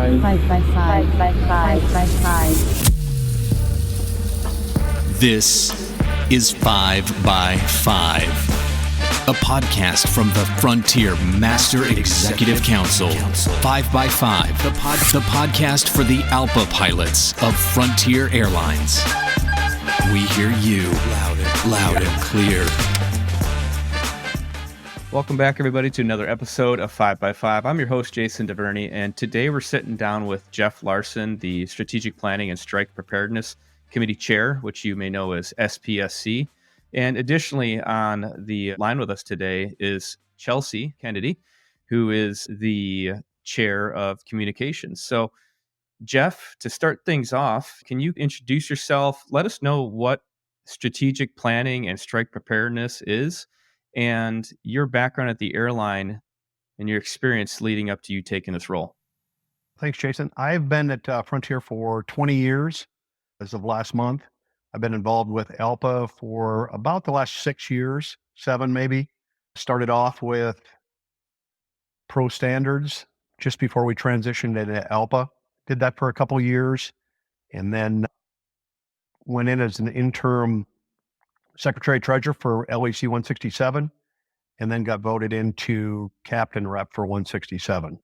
5 by 5 by 5 by 5. This is 5 by 5, a podcast from the Frontier Master Executive Council. 5 by 5, the podcast for the ALPA pilots of Frontier Airlines. We hear you loud and clear. Welcome back, everybody, to another episode of 5 by 5. I'm your host, Jason DeVerney, and today we're sitting down with Jeff Larson, the Strategic Planning and Strike Preparedness Committee Chair, which you may know as SPSC. And additionally, on the line with us today is Chelsea Kennedy, who is the Chair of Communications. So, Jeff, to start things off, can you introduce yourself? Let us know what strategic planning and strike preparedness is, and your background at the airline and your experience leading up to you taking this role. Thanks, Jason. I've been at Frontier for 20 years as of last month. I've been involved with ALPA for about the last 6 years, 7 maybe. Started off with Pro Standards just before we transitioned into ALPA. Did that for a couple of years, and then went in as an interim Secretary Treasurer for LEC 167, and then got voted into Captain Rep for 167.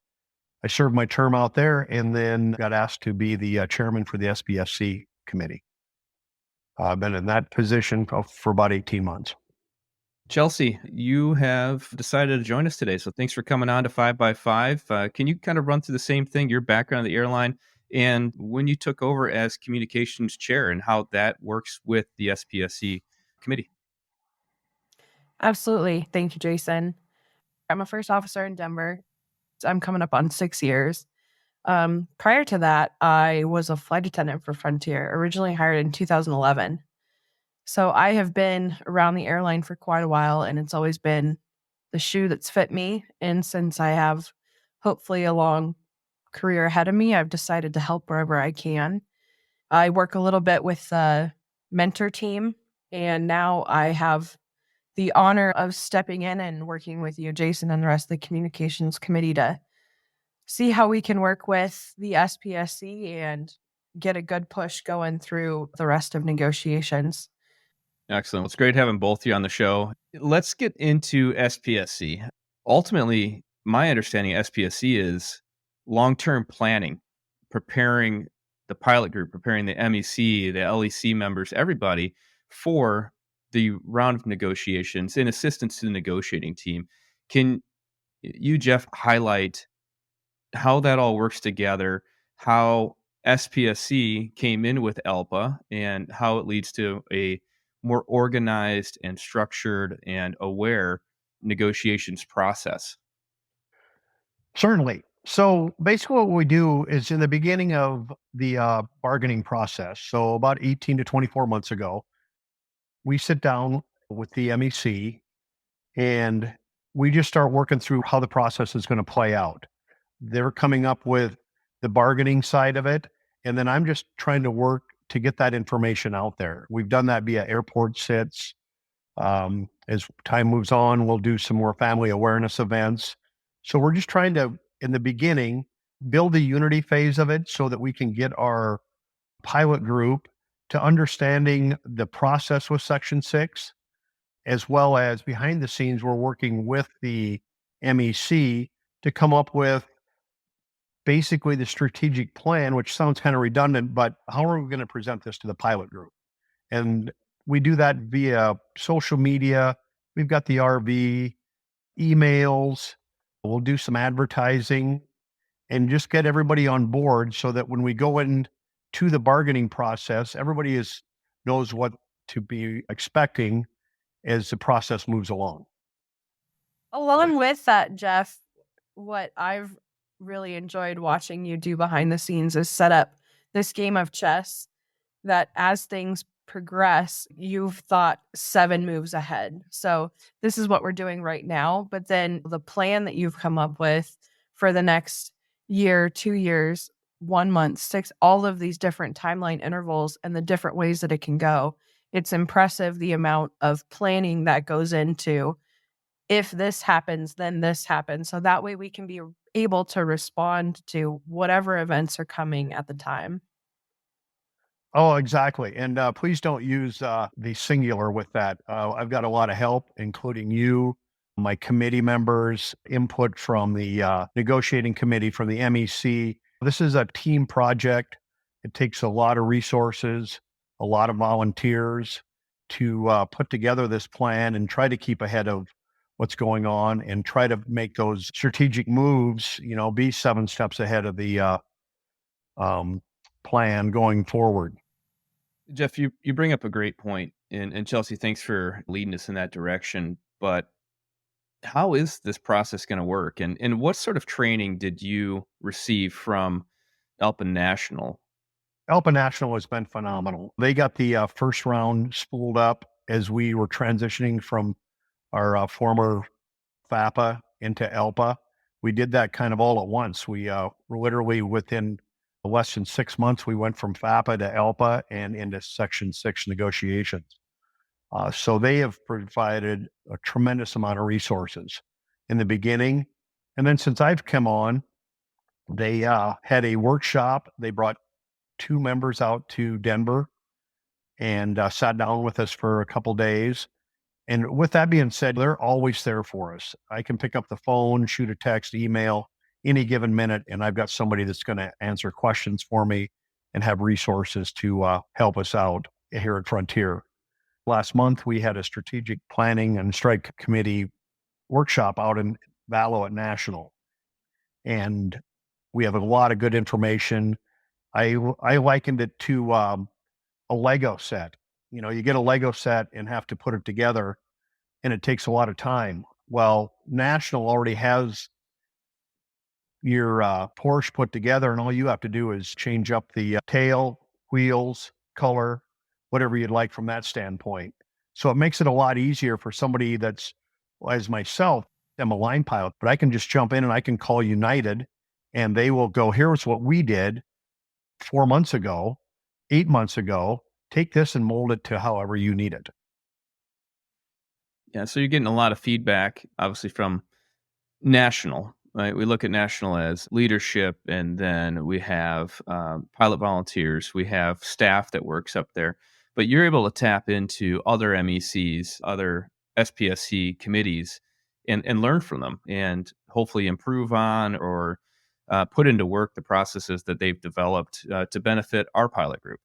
I served my term out there and then got asked to be the chairman for the SPSC committee. I've been in that position for about 18 months. Chelsea, you have decided to join us today, so thanks for coming on to 5 by 5. Can you kind of run through the same thing, your background at the airline, and when you took over as communications chair and how that works with the SPSC committee? Absolutely. Thank you, Jason. I'm a first officer in Denver. I'm coming up on 6 years. Prior to that, I was a flight attendant for Frontier, originally hired in 2011. So I have been around the airline for quite a while, and it's always been the shoe that's fit me. And since I have hopefully a long career ahead of me, I've decided to help wherever I can. I work a little bit with the mentor team, and now I have the honor of stepping in and working with you, Jason, and the rest of the communications committee to see how we can work with the SPSC and get a good push going through the rest of negotiations. Excellent. It's great having both of you on the show. Let's get into SPSC. Ultimately, my understanding of SPSC is long-term planning, preparing the pilot group, preparing the MEC, the LEC members, everybody for the round of negotiations in assistance to the negotiating team. Can you, Jeff, highlight how that all works together, how SPSC came in with ALPA, and how it leads to a more organized and structured and aware negotiations process? Certainly. So basically what we do is in the beginning of the bargaining process, so about 18 to 24 months ago, we sit down with the MEC and we just start working through how the process is going to play out. They're coming up with the bargaining side of it, and then I'm just trying to work to get that information out there. We've done that via airport sits. As time moves on, we'll do some more family awareness events. So we're just trying to, in the beginning, build the unity phase of it so that we can get our pilot group to understanding the process with Section 6, as well as behind the scenes, we're working with the MEC to come up with basically the strategic plan, which sounds kind of redundant, but how are we going to present this to the pilot group? And we do that via social media. We've got the RV, emails. We'll do some advertising and just get everybody on board so that when we go into the bargaining process, everybody knows what to be expecting as the process moves along. Along with that, Jeff, what I've really enjoyed watching you do behind the scenes is set up this game of chess that as things progress, you've thought 7 moves ahead. So this is what we're doing right now. But then the plan that you've come up with for the next year, 2 years, 1 month, 6, all of these different timeline intervals and the different ways that it can go. It's impressive the amount of planning that goes into if this happens, then this happens. So that way we can be able to respond to whatever events are coming at the time. Oh, exactly. And please don't use the singular with that. I've got a lot of help, including you, my committee members, input from the negotiating committee, from the MEC. This is a team project. It takes a lot of resources, a lot of volunteers to put together this plan and try to keep ahead of what's going on and try to make those strategic moves, be 7 steps ahead of the um, plan going forward. Jeff, you bring up a great point, and Chelsea, thanks for leading us in that direction. But how is this process going to work, and what sort of training did you receive from Alpa National? Alpa National has been phenomenal. They got the first round spooled up as we were transitioning from our former FAPA into ALPA. We did that kind of all at once. We were literally within less than 6 months, we went from FAPA to ALPA and into Section 6 negotiations. So they have provided a tremendous amount of resources in the beginning. And then since I've come on, they had a workshop. They brought 2 members out to Denver and sat down with us for a couple days. And with that being said, they're always there for us. I can pick up the phone, shoot a text, email any given minute, and I've got somebody that's going to answer questions for me and have resources to help us out here at Frontier. Last month, we had a strategic planning and strike committee workshop out in Vallow at National. And we have a lot of good information. I likened it to a Lego set. You get a Lego set and have to put it together, and it takes a lot of time. Well, National already has your Porsche put together, and all you have to do is change up the tail, wheels, color, whatever you'd like from that standpoint. So it makes it a lot easier for somebody that's, as myself, I'm a line pilot, but I can just jump in and I can call United, and they will go, here's what we did 4 months ago, 8 months ago. Take this and mold it to however you need it. Yeah, so you're getting a lot of feedback, obviously, from National, right? We look at National as leadership, and then we have pilot volunteers, we have staff that works up there. But you're able to tap into other MECs, other SPSC committees, and learn from them, and hopefully improve on or put into work the processes that they've developed to benefit our pilot group.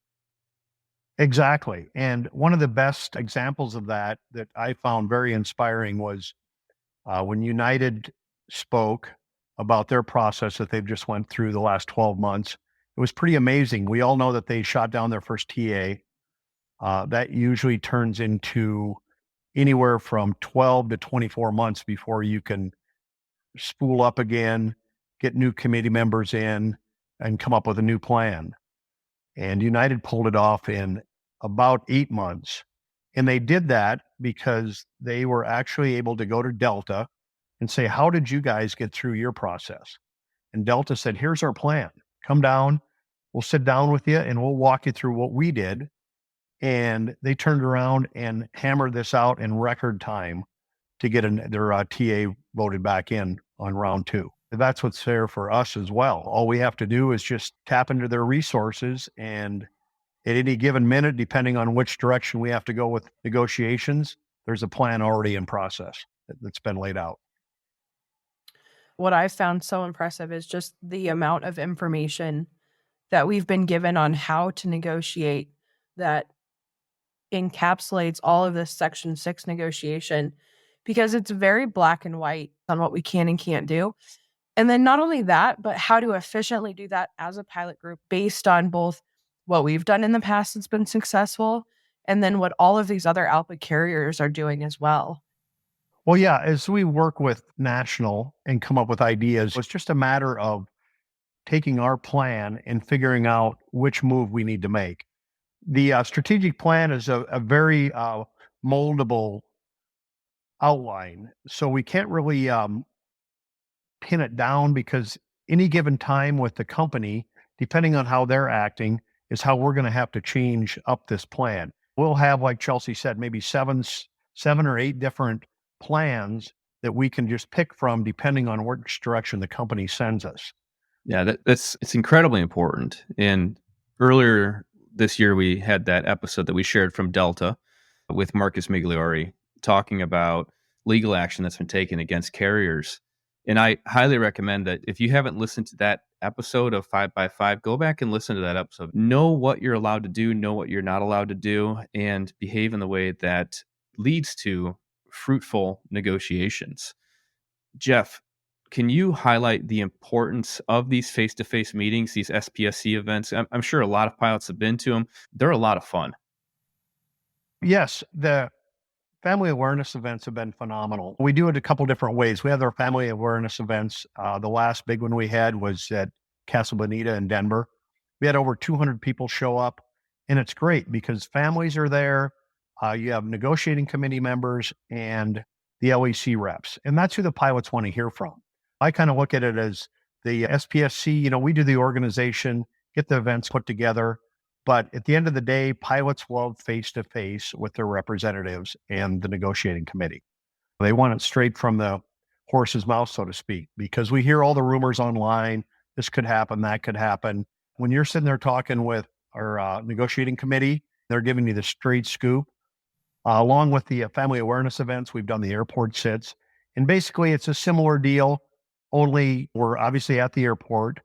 Exactly. And one of the best examples of that I found very inspiring was when United spoke about their process that they've just went through the last 12 months. It was pretty amazing. We all know that they shot down their first TA. That usually turns into anywhere from 12 to 24 months before you can spool up again, get new committee members in, and come up with a new plan. And United pulled it off in about 8 months. And they did that because they were actually able to go to Delta and say, how did you guys get through your process? And Delta said, here's our plan. Come down, we'll sit down with you and we'll walk you through what we did. And they turned around and hammered this out in record time to get their TA voted back in on round 2. That's what's fair for us as well. All we have to do is just tap into their resources, and at any given minute, depending on which direction we have to go with negotiations, there's a plan already in process that's been laid out. What I've found so impressive is just the amount of information that we've been given on how to negotiate that encapsulates all of this Section 6 negotiation, because it's very black and white on what we can and can't do. And then not only that, but how to efficiently do that as a pilot group based on both what we've done in the past that's been successful, and then what all of these other ALPA carriers are doing as well. Well, yeah, as we work with National and come up with ideas, it's just a matter of taking our plan and figuring out which move we need to make. The strategic plan is a very moldable outline, so we can't really pin it down, because any given time with the company, depending on how they're acting, is how we're going to have to change up this plan. We'll have, like Chelsea said, maybe seven or eight different plans that we can just pick from depending on which direction the company sends us. Yeah, it's incredibly important. And earlier this year, we had that episode that we shared from Delta with Marcus Migliori talking about legal action that's been taken against carriers. And I highly recommend that if you haven't listened to that episode of 5 by 5, go back and listen to that episode. Know what you're allowed to do, know what you're not allowed to do, and behave in the way that leads to fruitful negotiations. Jeff, can you highlight the importance of these face-to-face meetings, these SPSC events? I'm sure a lot of pilots have been to them. They're a lot of fun. Yes, the family awareness events have been phenomenal. We do it a couple different ways. We have our family awareness events. The last big one we had was at Casa Bonita in Denver. We had over 200 people show up, and it's great because families are there. You have negotiating committee members and the LEC reps, and that's who the pilots want to hear from. I kind of look at it as the SPSC, we do the organization, get the events put together. But at the end of the day, pilots love face to face with their representatives and the negotiating committee. They want it straight from the horse's mouth, so to speak, because we hear all the rumors online. This could happen, that could happen. When you're sitting there talking with our negotiating committee, they're giving you the straight scoop. Along with the family awareness events, we've done the airport sits. And basically, it's a similar deal, only we're obviously at the airport,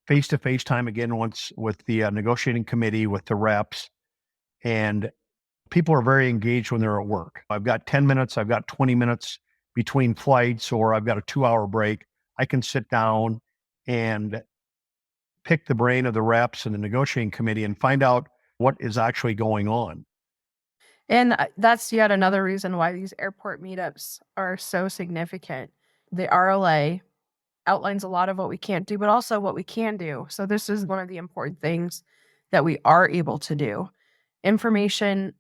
face-to-face time again once with the negotiating committee, with the reps, and people are very engaged when they're at work. I've got 10 minutes, I've got 20 minutes between flights, or I've got a 2-hour break. I can sit down and pick the brain of the reps and the negotiating committee and find out what is actually going on. And that's yet another reason why these airport meetups are so significant. The RLA outlines a lot of what we can't do, but also what we can do. So this is one of the important things that we are able to do. Information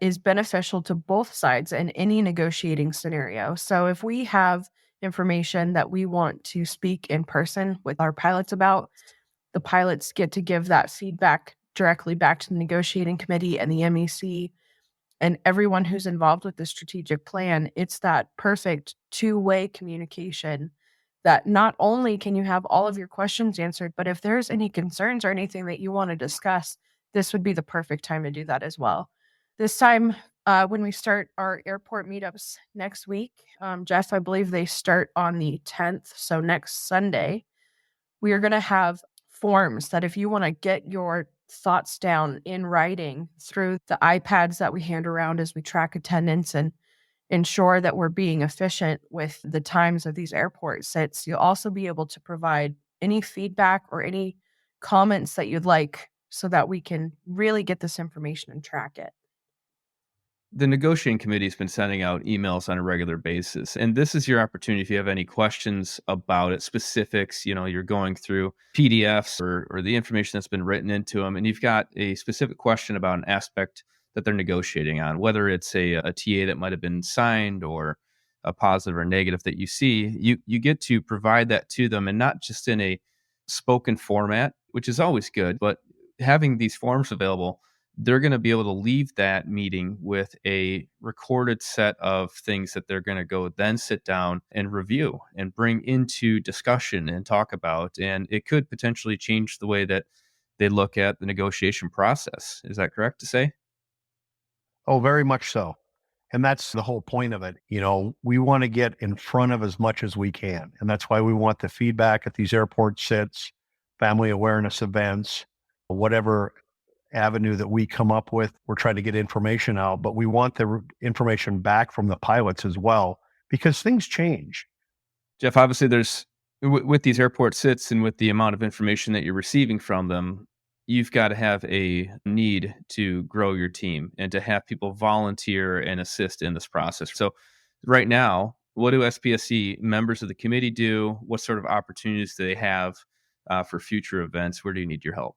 is beneficial to both sides in any negotiating scenario. So if we have information that we want to speak in person with our pilots about, the pilots get to give that feedback directly back to the negotiating committee and the MEC and everyone who's involved with the strategic plan. It's that perfect two-way communication that not only can you have all of your questions answered, but if there's any concerns or anything that you want to discuss, this would be the perfect time to do that as well. This time, when we start our airport meetups next week, Jeff, I believe they start on the 10th, so next Sunday, we are going to have forms that if you want to get your thoughts down in writing through the iPads that we hand around as we track attendance and ensure that we're being efficient with the times of these airport sits, you'll also be able to provide any feedback or any comments that you'd like so that we can really get this information and track it. The negotiating committee has been sending out emails on a regular basis. And this is your opportunity if you have any questions about it, specifics, you're going through PDFs or the information that's been written into them, and you've got a specific question about an aspect that they're negotiating on, whether it's a TA that might have been signed or a positive or negative that you see, you get to provide that to them, and not just in a spoken format, which is always good, but having these forms available, they're going to be able to leave that meeting with a recorded set of things that they're going to go then sit down and review and bring into discussion and talk about. And it could potentially change the way that they look at the negotiation process. Is that correct to say? Oh, very much so. And that's the whole point of it. We want to get in front of as much as we can. And that's why we want the feedback at these airport sits, family awareness events, whatever avenue that we come up with. We're trying to get information out, but we want the information back from the pilots as well, because things change. Jeff, obviously there's with these airport sits and with the amount of information that you're receiving from them, you've got to have a need to grow your team and to have people volunteer and assist in this process. So right now, what do SPSC members of the committee do? What sort of opportunities do they have for future events? Where do you need your help?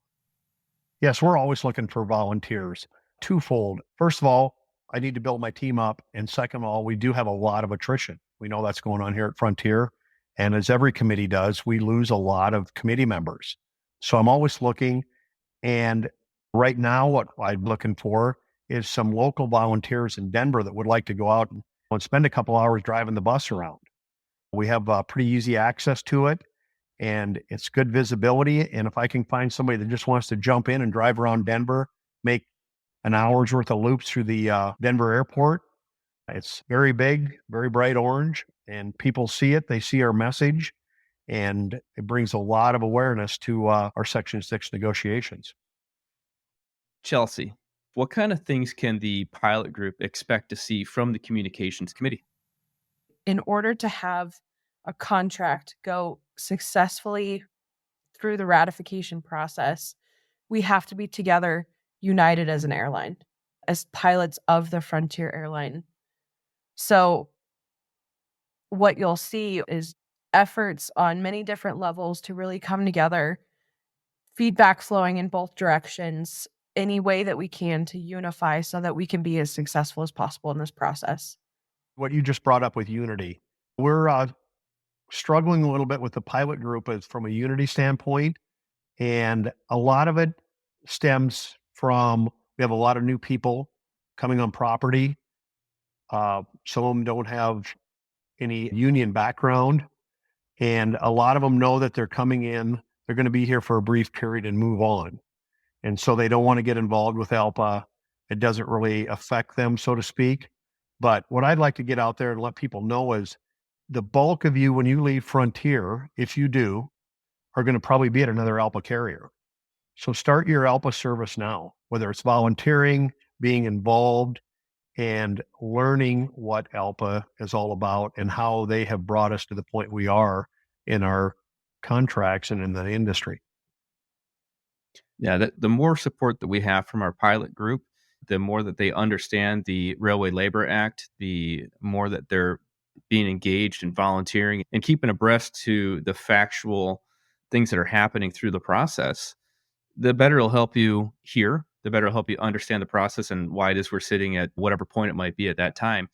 Yes, we're always looking for volunteers. Twofold. First of all, I need to build my team up. And second of all, we do have a lot of attrition. We know that's going on here at Frontier. And as every committee does, we lose a lot of committee members. So I'm always looking. And right now, what I'm looking for is some local volunteers in Denver that would like to go out and spend a couple hours driving the bus around. We have pretty easy access to it, and it's good visibility. And if I can find somebody that just wants to jump in and drive around Denver, make an hour's worth of loops through the Denver airport, it's very big, very bright orange, and people see it. They see our message, and it brings a lot of awareness to our Section 6 negotiations. Chelsea, what kind of things can the pilot group expect to see from the communications committee? In order to have a contract go successfully through the ratification process, we have to be together, united as an airline, as pilots of the Frontier airline. So what you'll see is efforts on many different levels to really come together, feedback flowing in both directions, any way that we can to unify so that we can be as successful as possible in this process. What you just brought up with unity, we're struggling a little bit with the pilot group as from a unity standpoint. And a lot of it stems from, we have a lot of new people coming on property. Some of them don't have any union background. And a lot of them know that they're coming in, they're going to be here for a brief period and move on. And so they don't want to get involved with ALPA. It doesn't really affect them, so to speak. But what I'd like to get out there and let people know is the bulk of you, when you leave Frontier, if you do, are going to probably be at another ALPA carrier. So start your ALPA service now, whether it's volunteering, being involved, and learning what ALPA is all about and how they have brought us to the point we are in our contracts and in the industry. Yeah, the more support that we have from our pilot group, the more that they understand the Railway Labor Act, the more that they're being engaged and volunteering and keeping abreast to the factual things that are happening through the process, the better it'll help you hear, the better it'll help you understand the process and why it is we're sitting at whatever point it might be at that time.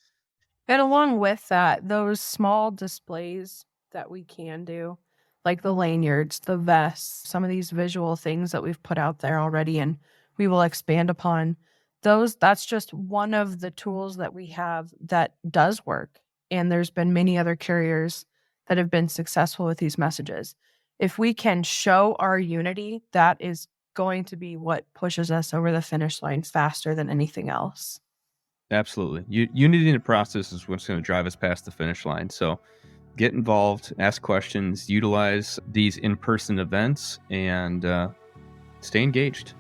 And along with that, those small displays that we can do, like the lanyards, the vests, some of these visual things that we've put out there already and we will expand upon, that's just one of the tools that we have that does work. And there's been many other carriers that have been successful with these messages. If we can show our unity, that is going to be what pushes us over the finish line faster than anything else. Absolutely. Unity in the process is what's going to drive us past the finish line. So get involved, ask questions, utilize these in-person events, and stay engaged.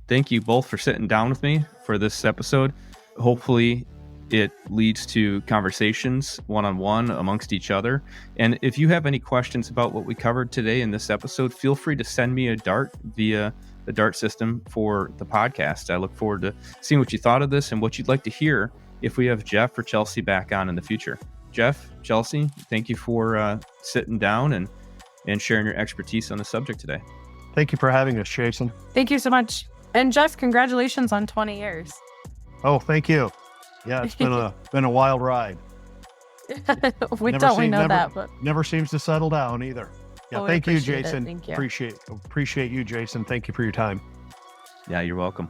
Thank you both for sitting down with me for this episode. Hopefully it leads to conversations one-on-one amongst each other. And if you have any questions about what we covered today in this episode, feel free to send me a dart via the dart system for the podcast. I look forward to seeing what you thought of this and what you'd like to hear if we have Jeff or Chelsea back on in the future. Jeff, Chelsea, thank you for sitting down and sharing your expertise on the subject today. Thank you for having us, Jason. Thank you so much. And Jeff, congratulations on 20 years. Oh, thank you. Yeah, it's been a wild ride. We know that, but never seems to settle down either. Yeah, thank you, Jason. Thank you. Appreciate you, Jason. Thank you for your time. Yeah, you're welcome.